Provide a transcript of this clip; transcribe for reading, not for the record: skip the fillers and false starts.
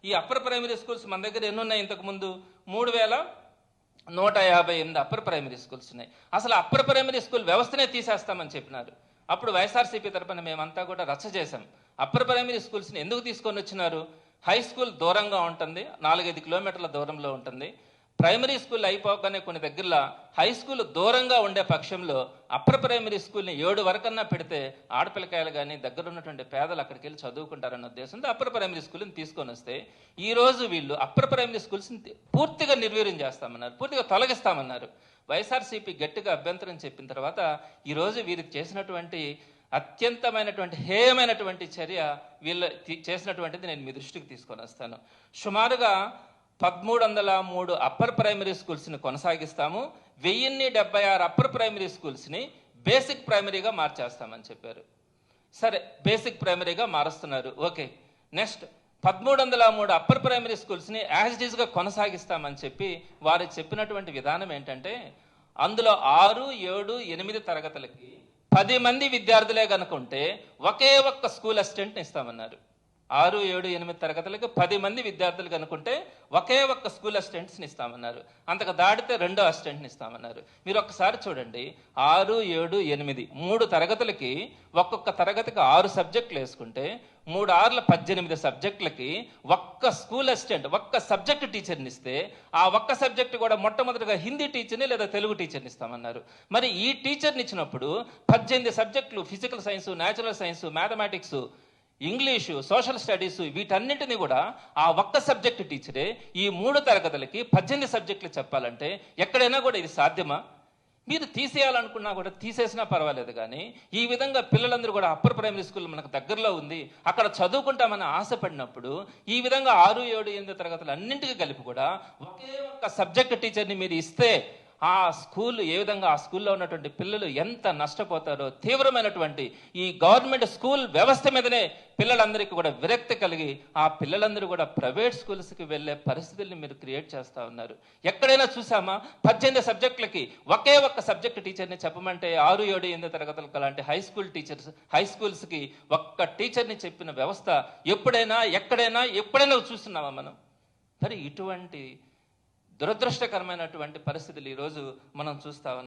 ఈ upper primary schools మన దగ్గర ఎన్ని ఉన్నాయి? ఇంతకు ముందు 3158 అప్పర్ ప్రైమరీ స్కూల్స్ ఉన్నాయి. అసలు అప్పర్ ప్రైమరీ స్కూల్ వ్యవస్థనే తీసేస్తామని చెప్పినారు. అప్పుడు వైఎస్ఆర్సీపీ తరపున మేమంతా కూడా రచ్చ చేశాం. అప్పర్ ప్రైమరీ స్కూల్స్ని ఎందుకు తీసుకొని వచ్చినారు? హై స్కూల్ దూరంగా ఉంటుంది, 4-5 కిలోమీటర్ల దూరంలో ఉంటుంది. ప్రైమరీ స్కూల్ అయిపోగానే కొన్ని దగ్గరలో హై స్కూల్ దూరంగా ఉండే పక్షంలో అప్పర్ ప్రైమరీ స్కూల్ని 7 వరకన్నా పెడితే ఆడపిల్లకాయలు కానీ దగ్గర ఉన్నటువంటి పేదలు అక్కడికి వెళ్ళి చదువుకుంటారన్న ఉద్దేశంతో అప్పర్ ప్రైమరీ స్కూల్ని తీసుకొని వస్తే ఈరోజు వీళ్ళు అప్పర్ ప్రైమరీ స్కూల్స్ని పూర్తిగా నిర్వీర్యం చేస్తామన్నారు, పూర్తిగా తొలగిస్తామన్నారు. వైఎస్ఆర్సీపీ గట్టిగా అభ్యంతరం చెప్పిన తర్వాత ఈరోజు వీరికి చేసినటువంటి అత్యంతమైనటువంటి హేయమైనటువంటి చర్య వీళ్ళు చేసినటువంటిది నేను మీ దృష్టికి తీసుకొని వస్తాను. సుమారుగా 1303 అప్పర్ ప్రైమరీ స్కూల్స్ని కొనసాగిస్తాము, 1076 అప్పర్ ప్రైమరీ స్కూల్స్ని బేసిక్ ప్రైమరీగా మార్చేస్తామని చెప్పారు. సరే, బేసిక్ ప్రైమరీగా మారుస్తున్నారు, ఓకే. నెక్స్ట్ 1303 అప్పర్ ప్రైమరీ స్కూల్స్ని యాజ్ ఇట్ ఈస్గా కొనసాగిస్తామని చెప్పి వారు చెప్పినటువంటి విధానం ఏంటంటే, అందులో 6, 7, 8 తరగతులకి 10 మంది విద్యార్థులే కనుకుంటే ఒకే ఒక్క స్కూల్ అసిస్టెంట్ని ఇస్తామన్నారు. 6, 7, 8 తరగతులకు 10 మంది విద్యార్థులు కనుకుంటే ఒకే ఒక్క స్కూల్ అసిస్టెంట్స్ని ఇస్తామన్నారు. అంతకు దాటితే 2వ అసిస్టెంట్ని ఇస్తామన్నారు. మీరు ఒక్కసారి చూడండి, 6, 7, 8 3 తరగతులకి ఒక్కొక్క తరగతికి 6 సబ్జెక్టులు వేసుకుంటే 3 6ల 18 సబ్జెక్టులకి ఒక్క స్కూల్ అసిస్టెంట్, ఒక్క సబ్జెక్ట్ టీచర్ని ఇస్తే ఆ ఒక్క సబ్జెక్ట్ కూడా మొట్టమొదటిగా హిందీ టీచర్ని లేదా తెలుగు టీచర్ని ఇస్తామన్నారు. మరి ఈ టీచర్ని ఇచ్చినప్పుడు 18 సబ్జెక్టులు, physical science, natural science, mathematics, English, social studies, వీటన్నింటినీ కూడా ఆ ఒక్క సబ్జెక్టు టీచరే ఈ 3 తరగతులకి 18 సబ్జెక్టులు చెప్పాలంటే ఎక్కడైనా కూడా ఇది సాధ్యమా? మీరు తీసేయాలనుకున్నా కూడా తీసేసినా పర్వాలేదు, కానీ ఈ విధంగా పిల్లలందరూ కూడా అప్పర్ ప్రైమరీ స్కూల్ మనకు దగ్గరలో ఉంది, అక్కడ చదువుకుంటామని ఆశపడినప్పుడు ఈ విధంగా 6, 7, 8 తరగతులు అన్నింటికి కలిపి కూడా ఒకే ఒక్క సబ్జెక్ట్ టీచర్ని మీరు ఇస్తే ఆ స్కూల్ ఏ విధంగా, ఆ స్కూల్లో ఉన్నటువంటి పిల్లలు ఎంత నష్టపోతారో, తీవ్రమైనటువంటి ఈ గవర్నమెంట్ స్కూల్ వ్యవస్థ మీదనే పిల్లలందరికీ కూడా విరక్తి కలిగి ఆ పిల్లలందరూ కూడా ప్రైవేట్ స్కూల్స్కి వెళ్ళే పరిస్థితుల్ని మీరు క్రియేట్ చేస్తూ ఉన్నారు. ఎక్కడైనా చూసామా? 18 సబ్జెక్టులకి ఒకే ఒక్క సబ్జెక్ట్ టీచర్ని చెప్పమంటే 6, 7, 8 తరగతులకు అలాంటి హై స్కూల్స్కి ఒక్క టీచర్ని చెప్పిన వ్యవస్థ ఎప్పుడైనా ఎప్పుడైనా చూస్తున్నామా మనం? మరి ఇటువంటి దురదృష్టకరమైనటువంటి పరిస్థితులు ఈరోజు మనం చూస్తా ఉన్నాం.